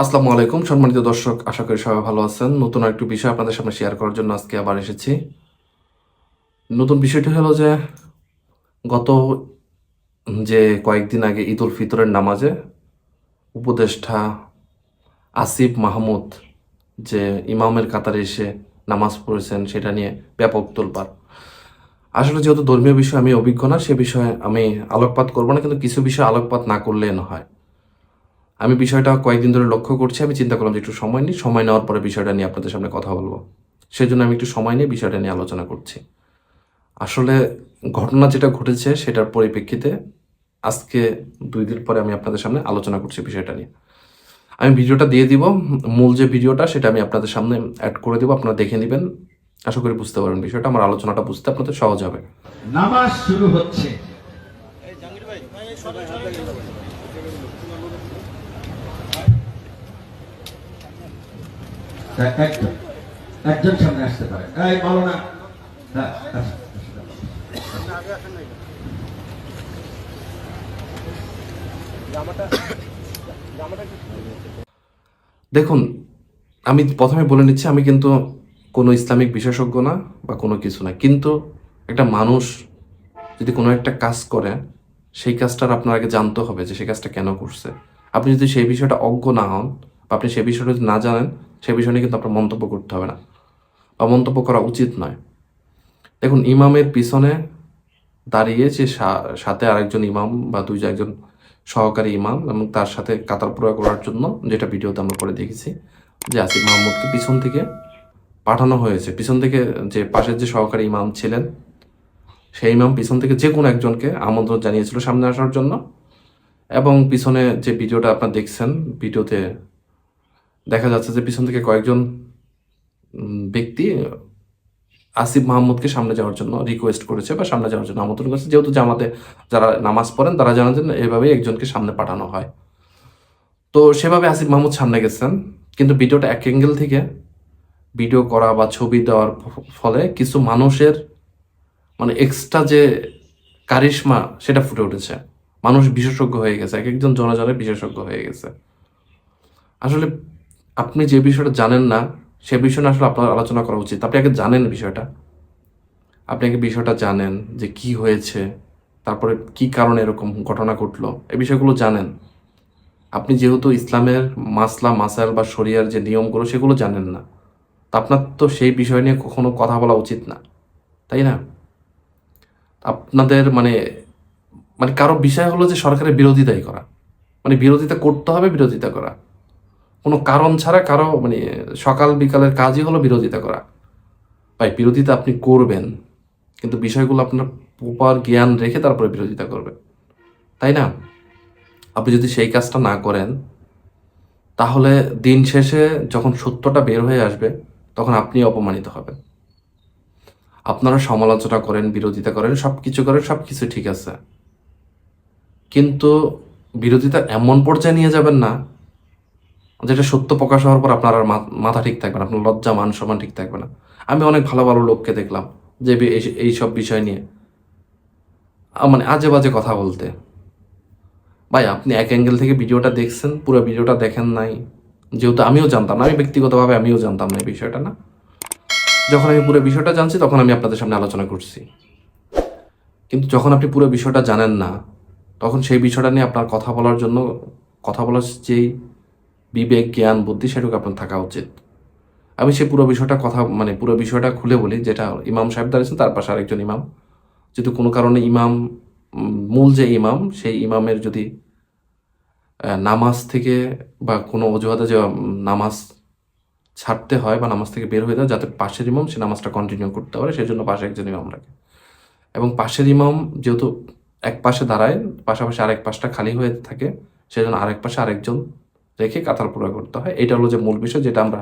আসসালামু আলাইকুম সম্মানিত দর্শক, আশা করি সবাই ভালো আছেন। নতুন একটু বিষয় আপনাদের সামনে শেয়ার করার জন্য আজকে আবার এসেছি। নতুন বিষয়টি হলো যে গত যে কয়েকদিন আগে ঈদ উল ফিতরের নামাজে উপদেষ্টা আসিফ মাহমুদ যে ইমামের কাতারে এসে নামাজ পড়েছেন, সেটা নিয়ে ব্যাপক তোলপাড়। আসলে যেহেতু ধর্মীয় বিষয় আমি অভিজ্ঞ না, সে বিষয়ে আমি আলোকপাত করবো না, কিন্তু কিছু বিষয় আলোকপাত না করলে না হয়। আমি বিষয়টা কয়েকদিন ধরে লক্ষ্য করছি। আমি চিন্তা করলাম যে একটু সময় নিই, সময় নেওয়ার পরে বিষয়টা নিয়ে আপনাদের সামনে কথা বলবো। সেজন্য আমি একটু সময় নিয়ে বিষয়টা নিয়ে আলোচনা করছি। আসলে ঘটনা যেটা ঘটেছে সেটার পরিপ্রেক্ষিতে আজকে ২ দিন পরে আমি আপনাদের সামনে আলোচনা করছি বিষয়টা নিয়ে। আমি ভিডিওটা দিয়ে দিব। মূল যে ভিডিওটা সেটা আমি আপনাদের সামনে অ্যাড করে দেব, আপনারা দেখে নিবেন। আশা করি বুঝতে পারবেন বিষয়টা, আমার আলোচনাটা বুঝতে আপনাদের সহজ হবে। নামাজ শুরু হচ্ছে। একজন একজন সামনে আসতে পারে। এই বলো না। হ্যাঁ, দেখুন, আমি প্রথমে বলে নিচ্ছি, আমি কিন্তু কোনো ইসলামিক বিশেষজ্ঞ না বা কোনো কিছু না, কিন্তু একটা মানুষ যদি কোনো একটা কাজ করে, সেই কাজটার আপনার আগে জানতে হবে যে সেই কাজটা কেন করছে। আপনি যদি সেই বিষয়টা অজ্ঞ না হন বা আপনি সেই বিষয়টা যদি না জানেন, সেই বিষয় নিয়ে কিন্তু আপনার মন্তব্য করতে হবে না বা মন্তব্য করা উচিত নয়। দেখুন, ইমামের পিছনে দাঁড়িয়ে যে সাথে আরেকজন ইমাম বা একজন সহকারী ইমাম এবং তার সাথে কাতার পুরা করার জন্য, যেটা ভিডিওতে আমরা করে দেখেছি, যে আসিফ মাহমুদকে পিছন থেকে পাঠানো হয়েছে। পিছন থেকে যে পাশের যে সহকারী ইমাম ছিলেন, সেই ইমাম পিছন থেকে যে কোনো একজনকে আমন্ত্রণ জানিয়েছিল সামনে আসার জন্য। এবং পিছনে যে ভিডিওটা আপনারা দেখছেন, ভিডিওতে দেখা যাচ্ছে যে পিছন থেকে কয়েকজন ব্যক্তি আসিফ মাহমুদকে সামনে যাওয়ার জন্য রিকোয়েস্ট করেছে বা সামনে যাওয়ার জন্য আমন্ত্রণ করেছে। যেহেতু জামাতে যারা নামাজ পড়েন তারা জানেন যে এভাবেই একজনকে সামনে পাঠানো হয়। তো সেভাবে আসিফ মাহমুদ সামনে গেছেন, কিন্তু ভিডিওটা এক অ্যাঙ্গেল থেকে ভিডিও করা বা ছবি দেওয়ার ফলে কিছু মানুষের মানে এক্সট্রা যে কারিশমা সেটা ফুটে উঠেছে। মানুষ বিশেষজ্ঞ হয়ে গেছে, এক একজন জনে বিশেষজ্ঞ হয়ে গেছে। আসলে আপনি যে বিষয়টা জানেন না, সে বিষয় নিয়ে আসলে আপনার আলোচনা করা উচিত। আপনি আগে জানেন বিষয়টা, আপনি আগে বিষয়টা জানেন যে কি হয়েছে, তারপরে কি কারণে এরকম ঘটনা ঘটলো, এই বিষয়গুলো জানেন। আপনি যেহেতু ইসলামের মাসলা মাসাইল বা শরিয়ার যে নিয়মগুলো সেগুলো জানেন না, তা আপনার তো সেই বিষয় নিয়ে কখনো কথা বলা উচিত না, তাই না? আপনাদের মানে মানে কারো বিষয় হলো যে সরকারের বিরোধিতাই করা, মানে বিরোধিতা করতে হবে, বিরোধিতা করা কোনো কারণ ছাড়া। কারো মানে সকাল বিকালের কাজই হলো বিরোধিতা করা। ভাই, বিরোধিতা আপনি করবেন, কিন্তু বিষয়গুলো আপনার প্রপার জ্ঞান রেখে তারপরে বিরোধিতা করবেন, তাই না? আপনি যদি সেই কাজটা না করেন, তাহলে দিন শেষে যখন সত্যটা বের হয়ে আসবে, তখন আপনি অপমানিত হবেন। আপনারা সমালোচনা করেন, বিরোধিতা করেন, সব কিছু করেন, সব কিছু ঠিক আছে, কিন্তু বিরোধিতা এমন পর্যায়ে নিয়ে যাবেন না যেটা সত্য প্রকাশ হওয়ার পর আপনার আর মাথা ঠিক থাকবে না, আপনার লজ্জা মান সম্মান ঠিক থাকবে না। আমি অনেক ভালো ভালো লোককে দেখলাম যে এই সব বিষয় নিয়ে মানে আজে বাজে কথা বলতে। ভাই, আপনি এক অ্যাঙ্গেল থেকে ভিডিওটা দেখছেন, পুরো ভিডিওটা দেখেন নাই। যেহেতু আমিও জানতাম না, আমি ব্যক্তিগতভাবে আমিও জানতাম না এই বিষয়টা। না, যখন আমি পুরো বিষয়টা জানছি তখন আমি আপনাদের সামনে আলোচনা করছি। কিন্তু যখন আপনি পুরো বিষয়টা জানেন না, তখন সেই বিষয়টা নিয়ে আপনার কথা বলার জন্য, কথা বলার যেই বিবেক জ্ঞান বুদ্ধি সেটুকু আপনার থাকা উচিত। আমি সেই পুরো বিষয়টা কথা মানে পুরো বিষয়টা খুলে বলি, যেটা ইমাম সাহেব দাঁড়িয়েছেন, তার পাশে আরেকজন ইমাম। যদি কোনো কারণে ইমাম মূল যে ইমাম, সেই ইমামের যদি নামাজ থেকে বা কোনো অজুহাতে যে নামাজ ছাড়তে হয় বা নামাজ থেকে বের হয়ে যায়, যাতে পাশের ইমাম সে নামাজটা কন্টিনিউ করতে পারে, সেই জন্য পাশে একজন ইমাম রাখে। এবং পাশের ইমাম যেহেতু এক পাশে দাঁড়ায়, পাশাপাশি আরেক পাশটা খালি হয়ে থাকে, সেজন্য আরেক পাশে আরেকজন রেখে কাতার পুরা করতে হয়। এটা হলো যে মূল বিষয়, যেটা আমরা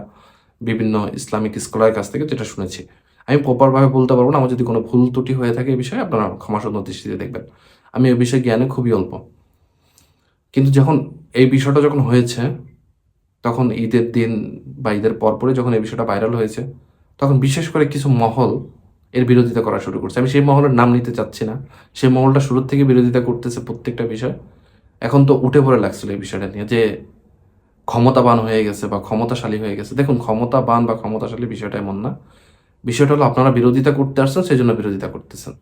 বিভিন্ন ইসলামিক স্কলারের কাছ থেকে যেটা শুনেছি। আমি প্রপারভাবে বলতে পারবো না, আমার যদি কোনো ভুল ত্রুটি হয়ে থাকে এই বিষয়ে আপনারা ক্ষমাসুন্দর দৃষ্টিতে দেখবেন। আমি এই বিষয়ে জ্ঞানে খুবই অল্প। কিন্তু যখন এই বিষয়টা যখন হয়েছে, তখন ঈদের দিন বা ঈদের পরপরে যখন এই বিষয়টা ভাইরাল হয়েছে, তখন বিশেষ করে কিছু মহল এর বিরোধিতা করা শুরু করছে। আমি সেই মহলের নাম নিতে চাচ্ছি না। সেই মহলটা শুরুর থেকে বিরোধিতা করতেছে প্রত্যেকটা বিষয়। এখন তো উঠে পড়ে লাগছিল এই বিষয়টা নিয়ে, যে ক্ষমতাবান হয়ে গেছে বা ক্ষমতাশালী হয়ে গেছে। দেখুন, ক্ষমতাবান বা ক্ষমতাশালী বিষয়টা এমন না। বিষয়টা হলো আপনারা বিরোধিতা করতে আসছেন, সেই জন্য বিরোধিতা করতেছেন।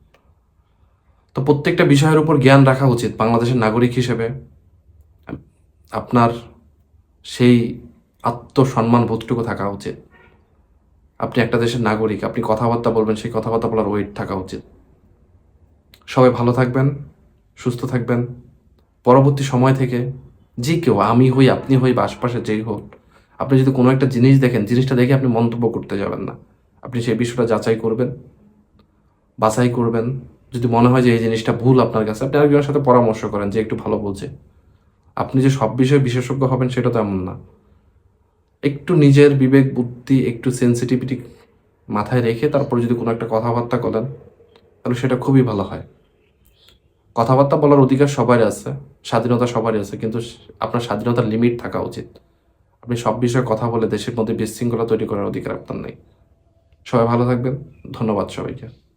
তো প্রত্যেকটা বিষয়ের উপর জ্ঞান রাখা উচিত। বাংলাদেশের নাগরিক হিসেবে আপনার সেই আত্মসম্মান বোধটুকু থাকা উচিত। আপনি একটা দেশের নাগরিক, আপনি কথাবার্তা বলবেন, সেই কথাবার্তা বলার ওয়েট থাকা উচিত। সবাই ভালো থাকবেন, সুস্থ থাকবেন। পরবর্তী সময় থেকে যে কেউ, আমি হই, আপনি হই বা আশপাশে যেই হোক, আপনি যদি কোনো একটা জিনিস দেখেন, জিনিসটা দেখে আপনি মন্তব্য করতে যাবেন না। আপনি সেই বিষয়টা যাচাই করবেন, বাছাই করবেন। যদি মনে হয় যে এই জিনিসটা ভুল আপনার কাছে, আপনি আরেকজনের সাথে পরামর্শ করেন যে একটু ভালো বোঝে। আপনি যে সব বিষয়ে বিশেষজ্ঞ হবেন সেটা তো এমন না। একটু নিজের বিবেক বুদ্ধি, একটু সেন্সিটিভিটি মাথায় রেখে তারপর যদি কোনো একটা কথাবার্তা বলেন, তাহলে সেটা খুবই ভালো হয়। কথাবার্তা বলার অধিকার সবারই আছে, স্বাধীনতা সবারই আছে, কিন্তু আপনার স্বাধীনতার লিমিট থাকা উচিত। আপনি সব বিষয়ে কথা বলে দেশের মধ্যে বিশৃঙ্খলা তৈরি করার অধিকার আপনার নেই। সবাই ভালো থাকবেন। ধন্যবাদ সবাইকে।